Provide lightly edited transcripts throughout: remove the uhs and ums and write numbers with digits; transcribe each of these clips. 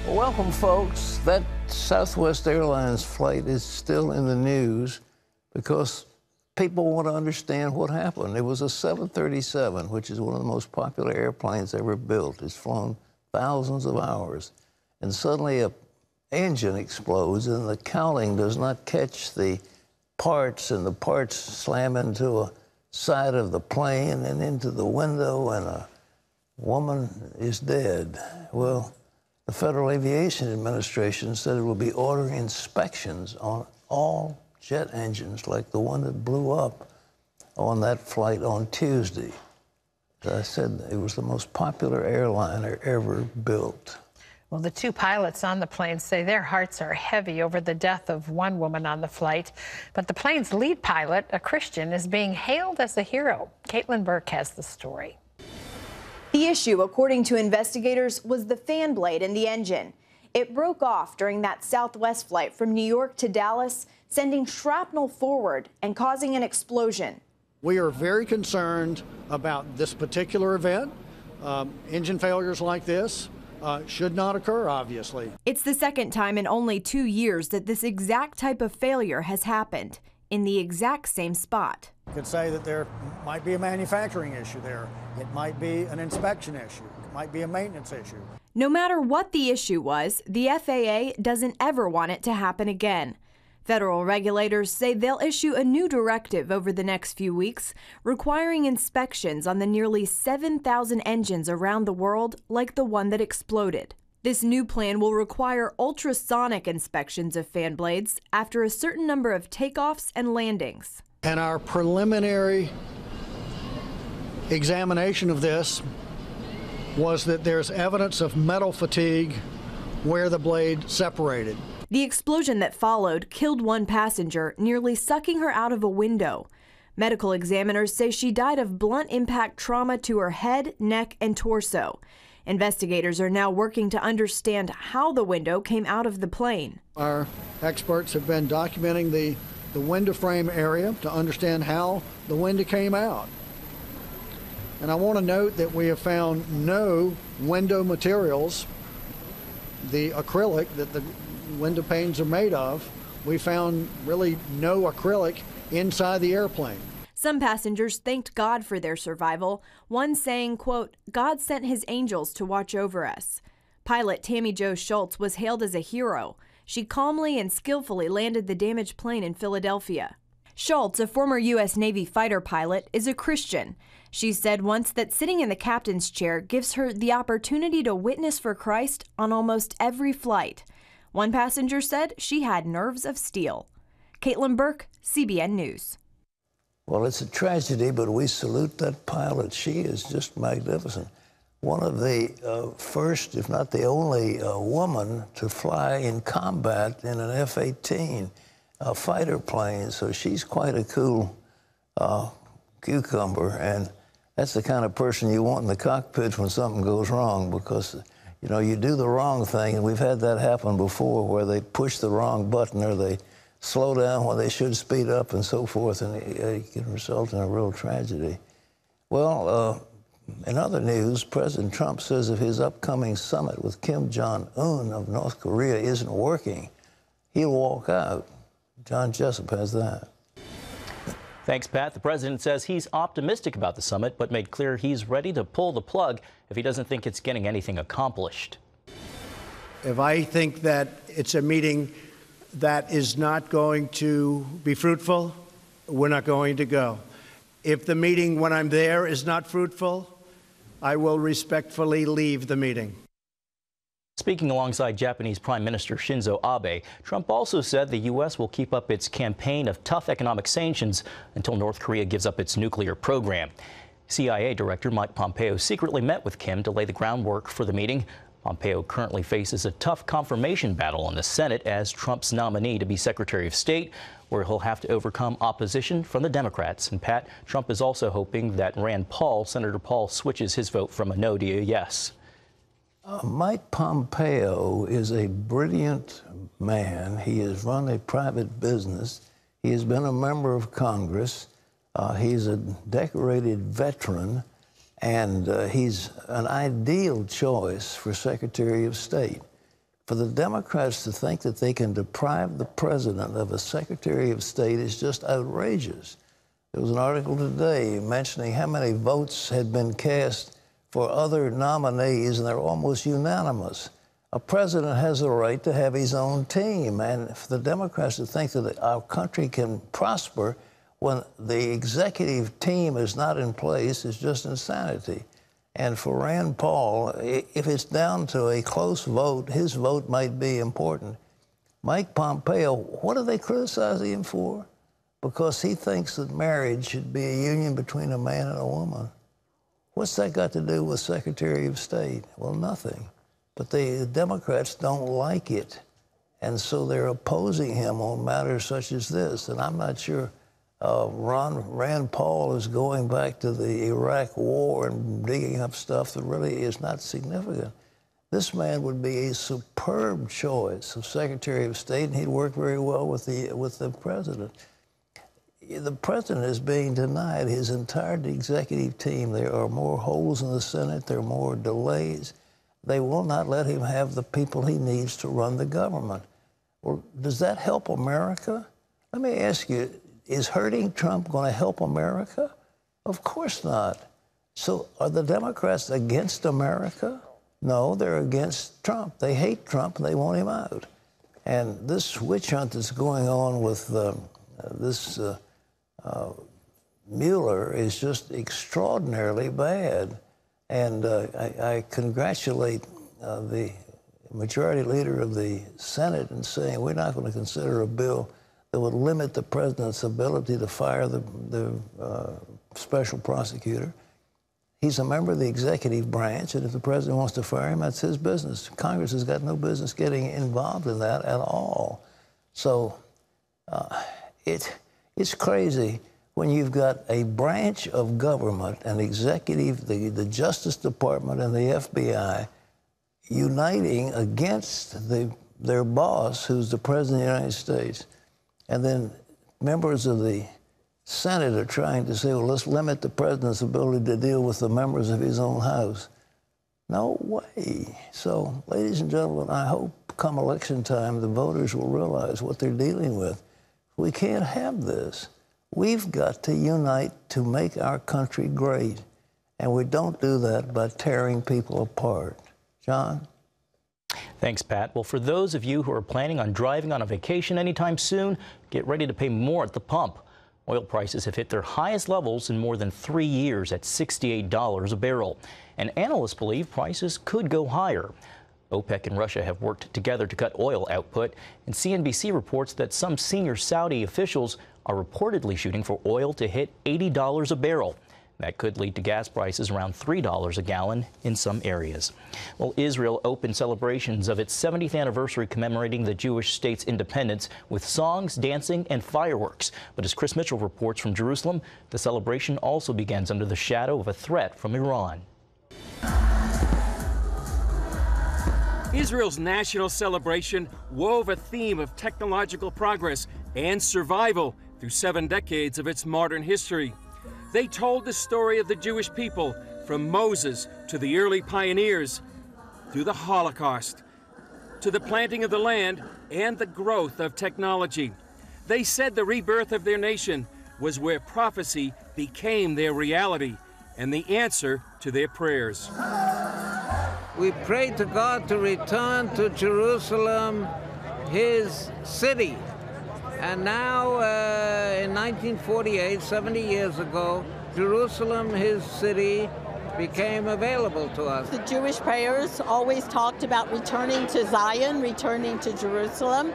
Welcome, folks. That Southwest Airlines flight is still in the news because people want to understand what happened. It was a 737, which is one of the most popular airplanes ever built. It's flown thousands of hours. And suddenly an engine explodes, and the counting does not catch the parts, and the parts slam into a side of the plane and into the window, and a woman is dead. Well, the Federal Aviation Administration said it will be ordering inspections on all jet engines like the one that blew up on that flight on Tuesday. As I said, it was the most popular airliner ever built. Well, the two pilots on the plane say their hearts are heavy over the death of one woman on the flight. But the plane's lead pilot, a Christian, is being hailed as a hero. Caitlin Burke has the story. The issue, according to investigators, was the fan blade in the engine. It broke off during that Southwest flight from New York to Dallas, sending shrapnel forward and causing an explosion. We are very concerned about this particular event. Engine failures like this should not occur, obviously. It's the second time in only 2 years that this exact type of failure has happened, in the exact same spot. You could say that there might be a manufacturing issue there. It might be an inspection issue. It might be a maintenance issue. No matter what the issue was, the FAA doesn't ever want it to happen again. Federal regulators say they'll issue a new directive over the next few weeks, requiring inspections on the nearly 7,000 engines around the world like the one that exploded. This new plan will require ultrasonic inspections of fan blades after a certain number of takeoffs and landings. And our preliminary examination of this was that there's evidence of metal fatigue where the blade separated. The explosion that followed killed one passenger, nearly sucking her out of a window. Medical examiners say she died of blunt impact trauma to her head, neck, and torso. Investigators are now working to understand how the window came out of the plane. Our experts have been documenting the window frame area to understand how the window came out. And I want to note that we have found no window materials, the acrylic that the window panes are made of. We found really no acrylic inside the airplane. Some passengers thanked God for their survival, one saying, quote, "God sent his angels to watch over us." Pilot Tammy Jo Schultz was hailed as a hero. She calmly and skillfully landed the damaged plane in Philadelphia. Schultz, a former U.S. Navy fighter pilot, is a Christian. She said once that sitting in the captain's chair gives her the opportunity to witness for Christ on almost every flight. One passenger said she had nerves of steel. Caitlin Burke, CBN News. Well, it's a tragedy, but we salute that pilot. She is just magnificent. One of the first, if not the only, woman to fly in combat in an F-18 fighter plane. So she's quite a cool cucumber, and that's the kind of person you want in the cockpit when something goes wrong, because, you know, you do the wrong thing, and we've had that happen before where they push the wrong button or they slow down when they should speed up and so forth, and it can result in a real tragedy. Well, in other news, President Trump says if his upcoming summit with Kim Jong-un of North Korea isn't working, he'll walk out. John Jessup has that. Thanks, Pat. The president says he's optimistic about the summit, but made clear he's ready to pull the plug if he doesn't think it's getting anything accomplished. If I think that it's a meeting that is not going to be fruitful, we're not going to go. If the meeting, when I'm there, is not fruitful, I will respectfully leave the meeting. Speaking alongside Japanese Prime Minister Shinzo Abe, Trump also said the U.S. will keep up its campaign of tough economic sanctions until North Korea gives up its nuclear program. CIA Director Mike Pompeo secretly met with Kim to lay the groundwork for the meeting. Pompeo currently faces a tough confirmation battle in the Senate as Trump's nominee to be Secretary of State, where he'll have to overcome opposition from the Democrats. And Pat, Trump is also hoping that Senator Paul, switches his vote from a no to a yes. Mike Pompeo is a brilliant man. He has run a private business. He has been a member of Congress. He's a decorated veteran, and he's an ideal choice for Secretary of State. For the Democrats to think that they can deprive the president of a Secretary of State is just outrageous. There was an article today mentioning how many votes had been cast for other nominees, and they're almost unanimous. A president has a right to have his own team, and for the Democrats to think that our country can prosper when the executive team is not in place is just insanity. And for Rand Paul, if it's down to a close vote, his vote might be important. Mike Pompeo, what are they criticizing him for? Because he thinks that marriage should be a union between a man and a woman. What's that got to do with Secretary of State? Well, nothing. But the Democrats don't like it, and so they're opposing him on matters such as this. And I'm not sure Rand Paul is going back to the Iraq War and digging up stuff that really is not significant. This man would be a superb choice of Secretary of State, and he'd work very well with the president. The president is being denied his entire executive team. There are more holes in the Senate. There are more delays. They will not let him have the people he needs to run the government. Well, does that help America? Let me ask you, is hurting Trump going to help America? Of course not. So are the Democrats against America? No, they're against Trump. They hate Trump, and they want him out. And this witch hunt that's going on with Mueller is just extraordinarily bad. And I congratulate the majority leader of the Senate in saying we're not going to consider a bill that would limit the president's ability to fire the special prosecutor. He's a member of the executive branch, and if the president wants to fire him, that's his business. Congress has got no business getting involved in that at all. So it's crazy when you've got a branch of government, an executive, the Justice Department and the FBI, uniting against their boss, who's the President of the United States. And then members of the Senate are trying to say, well, let's limit the president's ability to deal with the members of his own house. No way. So, ladies and gentlemen, I hope come election time the voters will realize what they're dealing with. We can't have this. We've got to unite to make our country great. And we don't do that by tearing people apart. John? Thanks, Pat. Well, for those of you who are planning on driving on a vacation anytime soon, get ready to pay more at the pump. Oil prices have hit their highest levels in more than 3 years at $68 a barrel. And analysts believe prices could go higher. OPEC and Russia have worked together to cut oil output, and CNBC reports that some senior Saudi officials are reportedly shooting for oil to hit $80 a barrel. That could lead to gas prices around $3 a gallon in some areas. Well, Israel opened celebrations of its 70th anniversary commemorating the Jewish state's independence with songs, dancing, and fireworks. But as Chris Mitchell reports from Jerusalem, the celebration also begins under the shadow of a threat from Iran. Israel's national celebration wove a theme of technological progress and survival through 7 decades of its modern history. They told the story of the Jewish people from Moses to the early pioneers, through the Holocaust, to the planting of the land and the growth of technology. They said the rebirth of their nation was where prophecy became their reality and the answer to their prayers. We prayed to God to return to Jerusalem, his city. And now, in 1948, 70 years ago, Jerusalem, his city, became available to us. The Jewish prayers always talked about returning to Zion, returning to Jerusalem.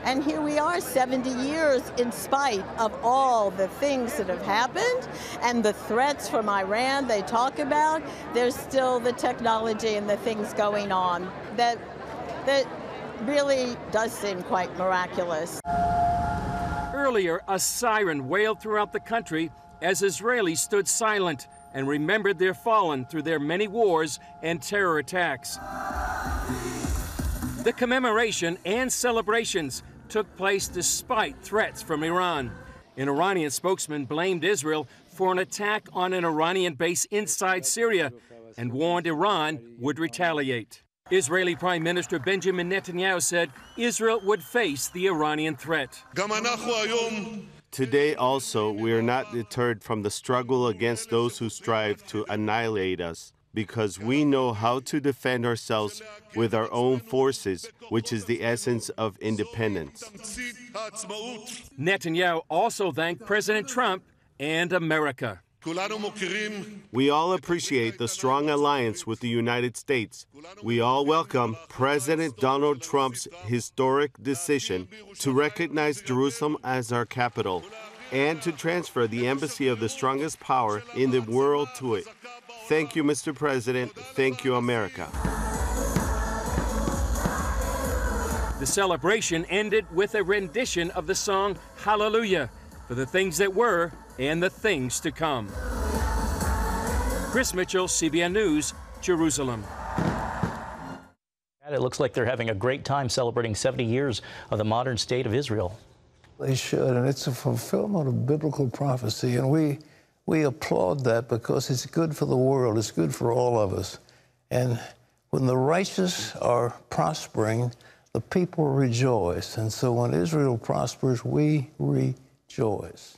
And here we are 70 years in spite of all the things that have happened and the threats from Iran they talk about. There's still the technology and the things going on that really does seem quite miraculous. Earlier, a siren wailed throughout the country as Israelis stood silent and remembered their fallen through their many wars and terror attacks. The commemoration and celebrations took place despite threats from Iran. An Iranian spokesman blamed Israel for an attack on an Iranian base inside Syria and warned Iran would retaliate. Israeli Prime Minister Benjamin Netanyahu said Israel would face the Iranian threat. Today also, we are not deterred from the struggle against those who strive to annihilate us, because we know how to defend ourselves with our own forces, which is the essence of independence. Netanyahu also thanked President Trump and America. We all appreciate the strong alliance with the United States. We all welcome President Donald Trump's historic decision to recognize Jerusalem as our capital and to transfer the embassy of the strongest power in the world to it. Thank you, Mr. President. Thank you, America. The celebration ended with a rendition of the song Hallelujah, for the things that were and the things to come. Chris Mitchell, CBN News, Jerusalem. It looks like they're having a great time celebrating 70 years of the modern state of Israel. They should, and it's a fulfillment of biblical prophecy, and we applaud that because it's good for the world. It's good for all of us. And when the righteous are prospering, the people rejoice. And so when Israel prospers, we rejoice.